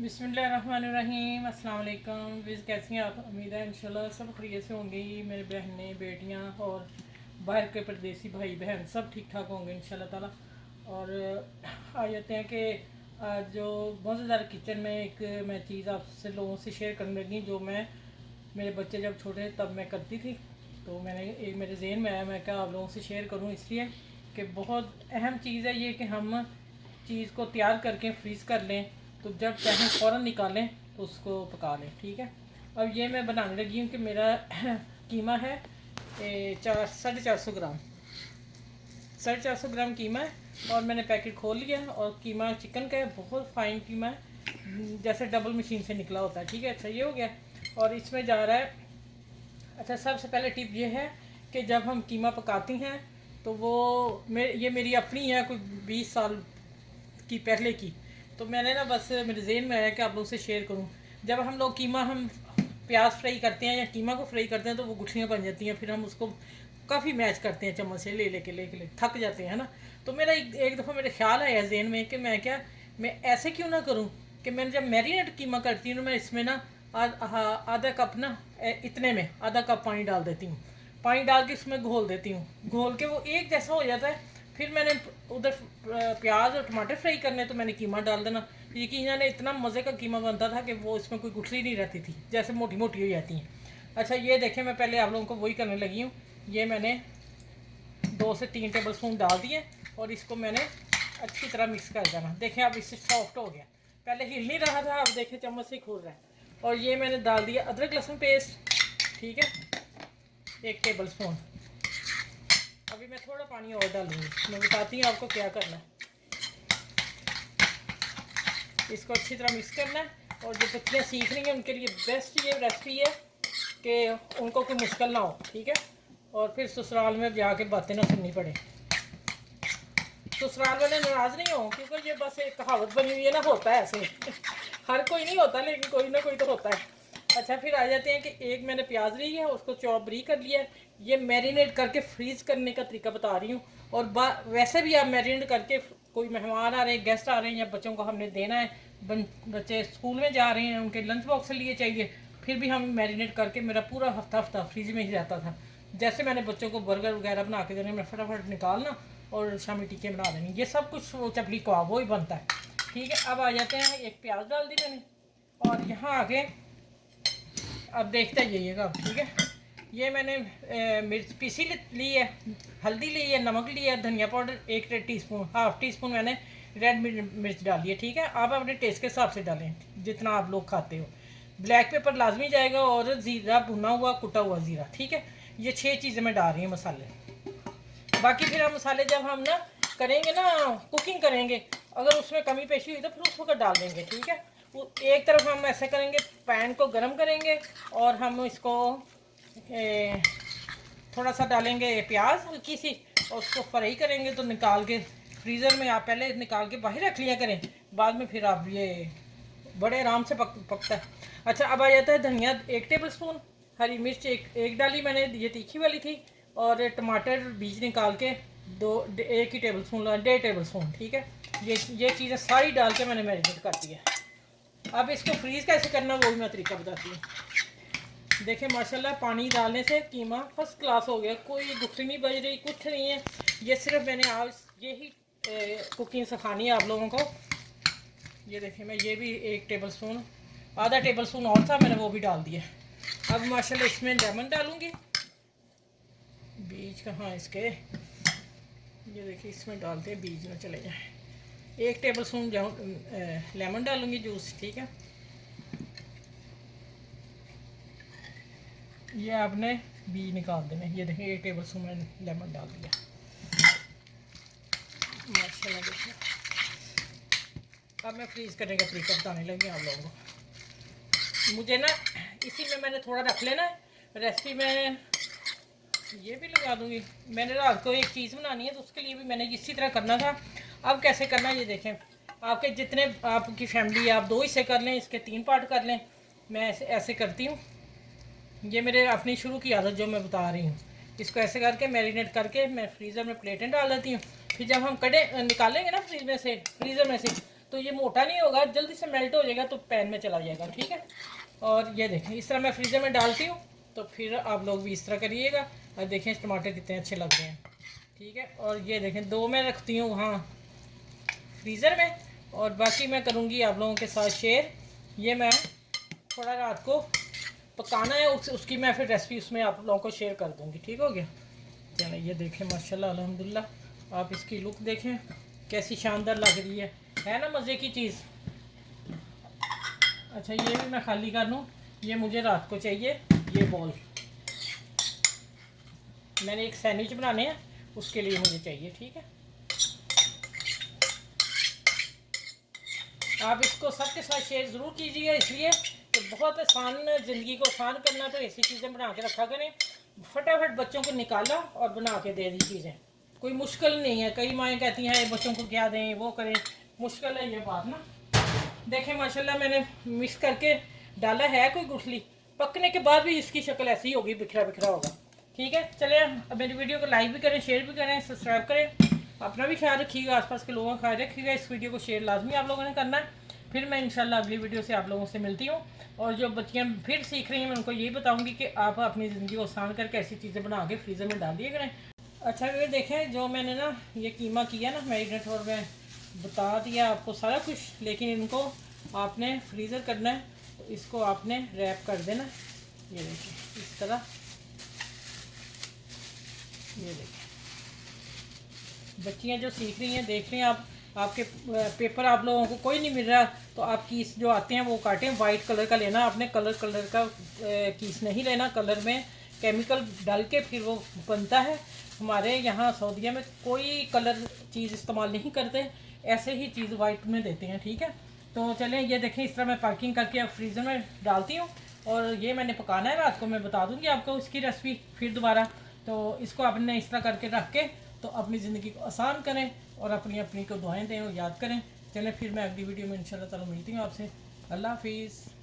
बिस्मिल्लाहिर्रहमानिर्रहीम अस्सलाम वालेकुम। विज़ कैसी हैं आप? उम्मीद है इंशाल्लाह सब खैरियत से होंगी। मेरे बहनें बेटियां और बाहर के परदेसी भाई बहन सब ठीक ठाक होंगे इंशाल्लाह ताला। और आ जाते हैं कि आज जो मज़ेदार किचन में एक मैं चीज़ आपसे लोगों से शेयर करने लगी जो मैं मेरे बच्चे जब छोटे थे तब मैं करती थी। तो मैंने एक मेरे जहन में आया, मैं क्या आप लोगों से शेयर करूं, इसलिए कि बहुत अहम चीज़ है ये कि हम चीज़ को तैयार करके फ्रीज़ कर लें तो जब चाहें फ़ौरन निकालें तो उसको पका लें। ठीक है, अब ये मैं बनाने लगी हूँ कि मेरा कीमा है 450 ग्राम 450 ग्राम कीमा है। और मैंने पैकेट खोल लिया और कीमा चिकन का है, बहुत फाइन कीमा है, जैसे डबल मशीन से निकला होता है। ठीक है, अच्छा ये हो गया। और इसमें जा रहा है, अच्छा सबसे पहले टिप ये है कि जब हम कीमा पकाती हैं तो वो ये मेरी अपनी है, कोई 20 साल की पहले की। तो मैंने ना बस मेरे जहन में आया कि आप लोगों से शेयर करूं। जब हम लोग हम प्याज फ्राई करते हैं या कीमा को फ्राई करते हैं तो वो गुठलियाँ बन जाती हैं, फिर हम उसको काफ़ी मैच करते हैं चम्मच से ले थक जाते हैं ना। तो मेरा एक दफ़ा मेरे ख्याल आया जहन में कि मैं ऐसे क्यों ना करूं कि मैंने जब मैरिनेट कीमा करती हूँ मैं इसमें ना आधा कप ना इतने में आधा कप पानी डाल देती हूँ। पानी डाल के इसमें घोल देती हूँ, घोल के वो एक जैसा हो जाता है। फिर मैंने उधर प्याज और टमाटर फ्राई करने तो मैंने कीमा डाल देना। यकीनन इतना मज़े का कीमा बनता था कि वो इसमें कोई गुठली नहीं रहती थी, जैसे मोटी मोटी हो जाती हैं। अच्छा ये देखें, मैं पहले आप लोगों को वही करने लगी हूँ। ये मैंने 2 से 3 टेबल स्पून डाल दिए और इसको मैंने अच्छी तरह मिक्स कर देना। देखें अब इससे सॉफ्ट हो गया, पहले हिल नहीं रहा था, अब देखें चम्मच से खोल रहा है। और ये मैंने डाल दिया अदरक लहसुन पेस्ट, ठीक है, 1 टेबल स्पून। अभी मैं थोड़ा पानी और डालूंगी, मैं बताती हूँ आपको क्या करना है। इसको अच्छी तरह मिक्स करना है। और जो बच्चियाँ सीख रही हैं उनके लिए बेस्ट ये रेसिपी है कि उनको कोई मुश्किल ना हो। ठीक है, और फिर ससुराल में जाके बातें ना सुननी पड़े, ससुराल वाले नाराज़ नहीं हो, क्योंकि ये बस एक कहावत बनी हुई है ना, होता है ऐसे हर कोई नहीं होता लेकिन कोई ना कोई तो होता है। अच्छा फिर आ जाते हैं कि एक मैंने प्याज ली है, उसको चॉप बरी कर लिया है। ये मैरिनेट करके फ्रीज़ करने का तरीका बता रही हूँ। और वैसे भी आप मैरिनेट करके, कोई मेहमान आ रहे हैं, गेस्ट आ रहे हैं या बच्चों को हमने देना है, बच्चे स्कूल में जा रहे हैं, उनके लंच बॉक्स के लिए चाहिए, फिर भी हम मैरिनेट करके, मेरा पूरा हफ्ता फ्रिज में ही रहता था। जैसे मैंने बच्चों को बर्गर वगैरह बना के देने, मैं फटाफट निकालना और शामी टिक्के बना देनी, ये सब कुछ वो चपली कबाब वो ही बनता है। ठीक है, अब आ जाते हैं, एक प्याज डाल दी मैंने और यहाँ आगे अब देखते जाइएगा अब। ठीक है, ये मैंने मिर्च पीसी ली है, हल्दी ली है, नमक लिया है, धनिया powder 1 teaspoon, half tea spoon मैंने रेड मिर्च डाली है। ठीक है, आप अपने टेस्ट के हिसाब से डालें जितना आप लोग खाते हो। ब्लैक पेपर लाजमी जाएगा और ज़ीरा, भुना हुआ कुटा हुआ ज़ीरा। ठीक है, ये 6 चीज़ें मैं डाल रही हूँ मसाले। बाकी फिर हम मसाले जब हम ना करेंगे ना, कुकिंग करेंगे, अगर उसमें कमी पेशी हुई तो फिर उसको डाल देंगे। ठीक है, वो एक तरफ हम ऐसे करेंगे, पैन को गरम करेंगे और हम इसको थोड़ा सा डालेंगे प्याज हल्की सी और उसको फ्राई करेंगे। तो निकाल के फ्रीज़र में आप पहले निकाल के बाहर रख लिया करें, बाद में फिर आप ये बड़े आराम से पकता है। अच्छा अब आ जाता है धनिया, 1 टेबल स्पून, हरी मिर्च एक डाली मैंने, ये तीखी वाली थी। और टमाटर बीज निकाल के 1 ही टेबल स्पून, 1.5 टेबल स्पून। ठीक है, ये चीज़ें सारी डाल के मैंने मैरिनेट कर दी है। अब इसको फ्रीज़ कैसे करना वो भी मैं तरीका बताती हूँ। देखें माशाल्लाह पानी डालने से कीमा फर्स्ट क्लास हो गया, कोई गुठली नहीं बज रही, कुछ नहीं है। ये सिर्फ मैंने आज यही कुकिंग सिखानी है आप लोगों को। ये देखें, मैं ये भी 1 टेबल स्पून, आधा टेबल स्पून और था, मैंने वो भी डाल दिया। अब माशाल्लाह इसमें लेमन डालूंगी, बीज कहाँ इसके, ये देखिए इसमें डालते हैं बीज ना चले जाए। 1 टेबल स्पून लेमन डालूंगी जूस। ठीक है, ये आपने बीज निकाल देने। ये देखिए 1 टेबल स्पून मैंने लेमन डाल दिया। माशाल्लाह देखिए, अब मैं फ्रीज़ करने का तरीका बताने लगी आप लोगों को। मुझे ना इसी में मैंने थोड़ा रख लेना है, रेसिपी में ये भी लगा दूंगी। मैंने रात को एक चीज़ बनानी है तो उसके लिए भी मैंने इसी तरह करना था। अब कैसे करना है ये देखें, आपके जितने आपकी फैमिली, आप 2 हिस्से कर लें, इसके 3 पार्ट कर लें। मैं ऐसे करती हूँ, ये मेरे अपनी शुरू की आदत जो मैं बता रही हूँ। इसको ऐसे करके मैरिनेट करके मैं फ्रीज़र में प्लेटें डाल देती हूँ। फिर जब हम निकालेंगे ना फ्रीज़र में से तो ये मोटा नहीं होगा, जल्दी से मेल्ट हो जाएगा तो पैन में चला जाएगा, ठीक है। और ये देखें इस तरह मैं फ्रीज़र में डालती हूँ, तो फिर आप लोग भी इस तरह करिएगा। और देखें टमाटर कितने अच्छे लग रहे हैं, ठीक है। और ये देखें 2 मैं रखती हूँ वहाँ फ्रीज़र में, और बाकी मैं करूँगी आप लोगों के साथ शेयर। ये मैं थोड़ा रात को पकाना है, उसकी मैं फिर रेसिपी उसमें आप लोगों को शेयर कर दूँगी, ठीक हो गया। चलो ये देखें माशाल्लाह अल्हम्दुलिल्लाह, आप इसकी लुक देखें कैसी शानदार लग रही है ना, मज़े की चीज़। अच्छा ये भी मैं खाली कर लूँ, ये मुझे रात को चाहिए ये बॉल, मैंने एक सैंडविच बनाने हैं उसके लिए मुझे चाहिए, ठीक है। आप इसको सबके साथ शेयर ज़रूर कीजिएगा, इसलिए कि बहुत आसान, ज़िंदगी को आसान करना तो ऐसी चीज़ें बना के रखा करें, फटाफट बच्चों को निकाला और बना के दे दी चीज़ें, कोई मुश्किल नहीं है। कई माएँ कहती हैं बच्चों को क्या दें वो करें, मुश्किल है ये बात ना। देखें माशाल्लाह मैंने मिक्स करके डाला है, कोई गुठली पकने के बाद भी इसकी शक्ल ऐसी ही होगी, बिखरा बिखरा होगा, ठीक है। चलिए अब मेरी वीडियो को लाइक भी करें, शेयर भी करें, सब्सक्राइब करें, अपना भी ख्याल रखिएगा, आसपास के लोगों का ख्याल रखिएगा। इस वीडियो को शेयर लाजमी आप लोगों ने करना है। फिर मैं इंशाल्लाह अगली वीडियो से आप लोगों से मिलती हूँ, और जो बच्चियाँ फिर सीख रही हैं मैं उनको यही बताऊँगी कि आप अपनी ज़िंदगी को आसान करके ऐसी चीज़ें बना के फ्रीज़र में डाल दिया करें। अच्छा ये देखें जो मैंने ना ये कीमा किया ना मैरिनेट, और मैं बता दिया आपको सारा कुछ, लेकिन इनको आपने फ्रीज़र करना है, तो इसको आपने रैप कर देना। ये देखिए इस तरह, ये देखिए बच्चियाँ जो सीख रही हैं देख रही हैं आप, आपके पेपर आप लोगों को कोई नहीं मिल रहा तो आप कीस जो आते हैं वो काटें, वाइट कलर का लेना आपने, कलर का कीस नहीं लेना, कलर में केमिकल डाल के फिर वो बनता है। हमारे यहाँ सऊदीया में कोई कलर चीज़ इस्तेमाल नहीं करते, ऐसे ही चीज़ वाइट में देते हैं, ठीक है। तो चलें ये देखें इस तरह मैं पैकिंग करके फ्रीज़र में डालती हूँ, और ये मैंने पकाना है रात को, मैं बता दूँगी आपको इसकी रेसिपी फिर दोबारा। तो इसको आपने इस तरह करके रख के तो अपनी ज़िंदगी को आसान करें, और अपनी अपनी को दुआएं दें और याद करें। चलें फिर मैं अगली वीडियो में इंशाल्लाह ताला मिलती हूँ आपसे। अल्लाह हाफिज़।